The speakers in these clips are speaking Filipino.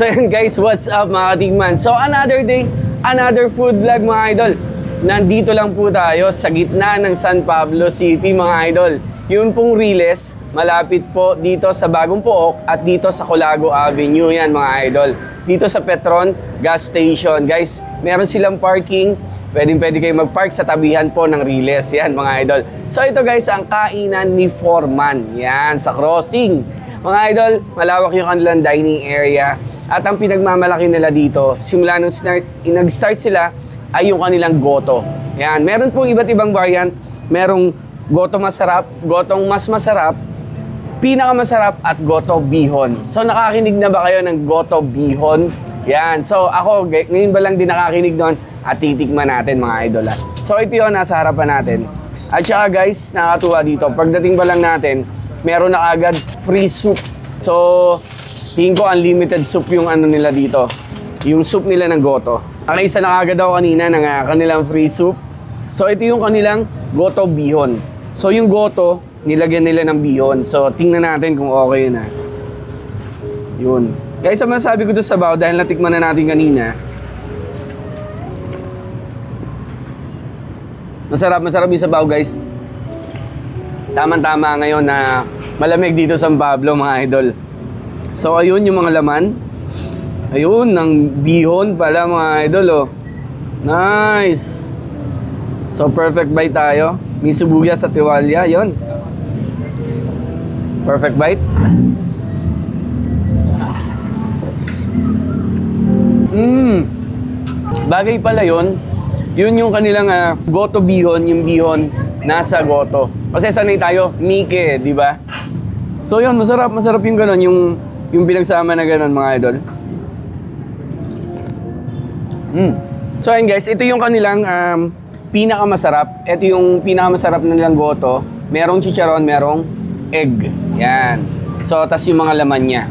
So yun guys, what's up mga katikman? So another day, another food vlog mga idol. Nandito lang po tayo sa gitna ng San Pablo City mga idol. Yun pong Riles, malapit po dito sa Bagong Pook at dito sa Colago Avenue yan mga idol. Dito sa Petron Gas Station. Guys, meron silang parking. Pwede kayo mag-park sa tabihan po ng Riles. Yan mga idol. So ito guys, ang kainan ni Foreman. Yan, sa crossing. Mga idol, malawak yung kanilang dining area. At ang pinagmamalaki nila dito, simula nung nag-start sila, ay yung kanilang goto. Yan, meron pong iba't ibang variant. Merong goto masarap, gotong mas masarap, pinakamasarap at goto bihon. So nakakinig na ba kayo ng goto bihon? Yan, so ako ngayon ba lang din nakakinig doon at titikman natin mga idol. So ito yun, nasa harapan natin. At saka guys, nakakatuwa dito, pagdating pa lang natin, meron na agad free soup. So tingin ko unlimited soup yung ano nila dito. Yung soup nila ng goto. Isa na agad ako kanina ng kanilang free soup. So ito yung kanilang goto bihon. So yung goto, nilagyan nila ng bihon. So tingnan natin kung okay na. Yun. Guys, ang masasabi ko doon sa sabaw, dahil natikman na natin kanina, masarap yung sabaw guys. Tama-tama ngayon na malamig dito sa San Pablo mga idol. So ayun yung mga laman. Ayun, ng bihon pala mga idol oh. Nice. So perfect bite tayo. May sibuyas at tiwalya, yun. Perfect bite. Bagay pala yun. Yun yung kanilang goto bihon, yung bihon nasa goto. Kasi sanay tayo, mike, di ba? So yun, masarap yung ganon, yung pinagsama na ganon mga idol. So ayun guys, ito yung kanilang pinakamasarap. Ito yung pinakamasarap na nilang goto. Merong chicharon, merong egg. Yan. So, tas yung mga laman niya.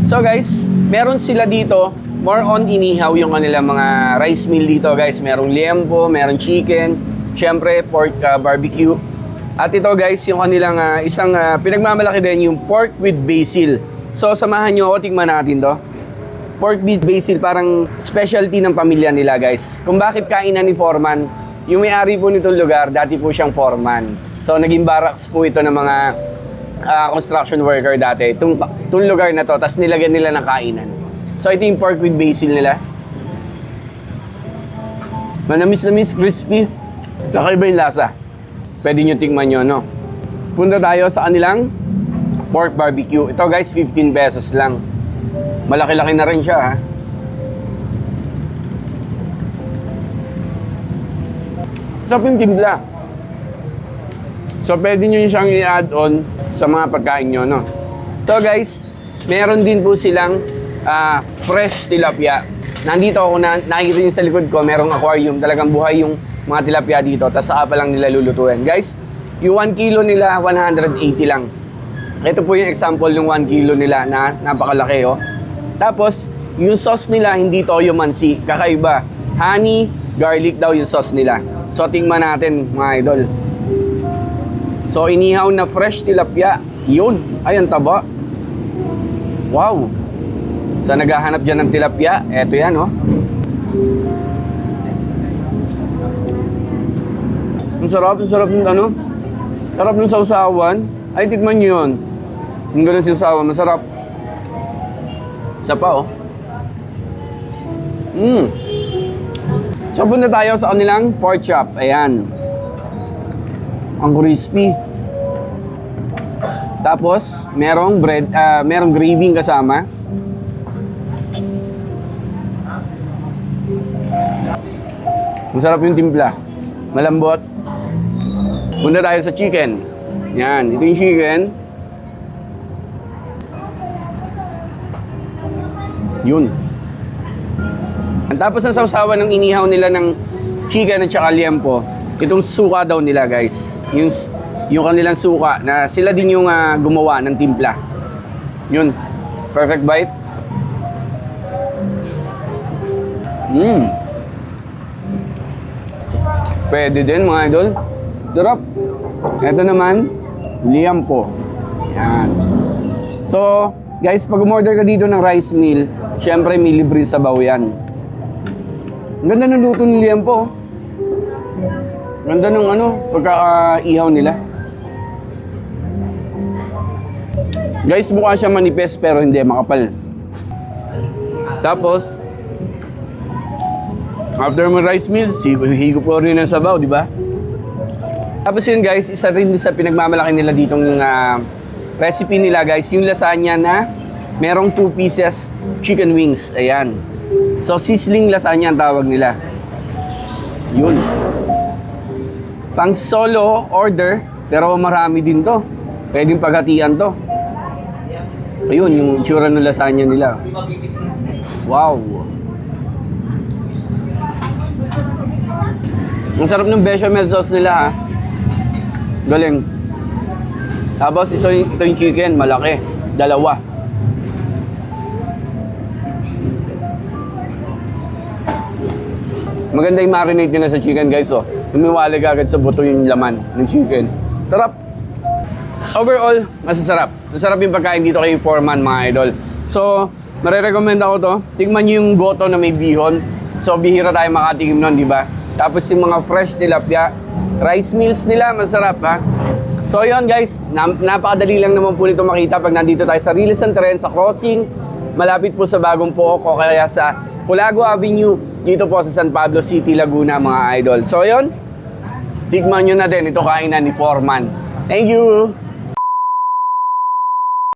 So guys, meron sila dito, more on inihaw yung kanilang mga rice meal dito guys. Merong liempo, merong chicken, syempre pork barbecue. At ito guys, yung kanilang isang pinagmamalaki din, yung pork with basil. So, samahan nyo ako, tingnan natin to. Pork with basil, parang specialty ng pamilya nila guys. Kung bakit kainan ni Foreman, yung may-ari po nitong lugar, dati po siyang foreman. So naging barracks po ito ng mga construction worker dati. Itong lugar na to, tapos nilagyan nila ng kainan. So ito yung pork with basil nila. Manamis-namis, crispy. Kakaiba yung lasa. Pwede nyo tingnan nyo, no? Punta tayo sa kanilang pork barbecue. Ito guys, 15 pesos lang. Malaki-laki na rin siya, ha? Sarap yung timpla. So, pwede nyo siyang i-add on sa mga pagkain nyo, no? So, guys, meron din po silang fresh tilapia. Nandito ako, nakikita nyo sa likod ko, merong aquarium. Talagang buhay yung mga tilapia dito. Tapos saka pa lang nila lulutuin. Guys, yung 1 kilo nila, 180 lang. Ito po yung example ng 1 kilo nila na napakalaki, oh. Tapos, yung sauce nila, hindi toyo mansi. Kakaiba. Honey, garlic daw yung sauce nila. So, tingnan natin, mga idol. So, inihaw na fresh tilapia. Yun. Ay, ang taba. Wow. So, naghahanap dyan ng tilapia. Eto yan, oh. Ang sarap ng ano. Sarap ng sausawan. Ay, tikman nyo yun. Yung ganun sausawan, masarap. Isa pa, oh. So, punta tayo sa kanilang pork chop. Ayan. Ang crispy. Tapos, merong bread, merong gravy kasama. Masarap yung timpla. Malambot. Punta tayo sa chicken. Yan. Ito yung chicken. Yun. Tapos ang sausawan ng inihaw nila ng chicken at saka liempo, itong suka daw nila guys. Yung kanilang suka na sila din yung gumawa ng timpla. Yun. Perfect bite. Pwede din mga idol. Sarap. Ito naman, liempo. Yan. So, guys, pag umorder ka dito ng rice meal, Siyempre, may libre sabaw yan. Ang ganda ng luto ni Liempo. Ganda ng pagkakaihaw nila. Guys, mukha siya manipis pero hindi makapal. Tapos, after mo rice meal, higop po rin ng sabaw, di ba? Tapos yun guys, isa rin sa pinagmamalaki nila ditong recipe nila guys, yung lasagna na merong 2 pieces chicken wings. Ayan. So, sizzling lasagna ang tawag nila. Yun. Pang solo order, pero marami din to. Pwedeng paghatian to. Ayun, yung tsura ng lasagna nila. Wow! Ang sarap ng bechamel sauce nila ha. Galing. Tapos ito yung chicken, malaki. 2. Maganda yung marinate nila sa chicken guys oh. Lumiwalag agad sa buto yung laman ng chicken. Sarap. Overall, masasarap. Masarap yung pagkain dito kay Foreman mga idol. So, marirecommend ako to. Tingnan nyo yung goto na may bihon. So, bihira tayo makatikim nun, di ba? Tapos yung mga fresh tilapia. Rice meals nila, masarap ha. So, yun guys. Napakadali lang naman po nito makita pag nandito tayo sa Riles and Tren, sa crossing. Malapit po sa Bagong Pook o kaya sa Culago Avenue. Dito po sa San Pablo City, Laguna mga idol. So, yun. Tikman nyo na din ito kainan ni Foreman. Thank you!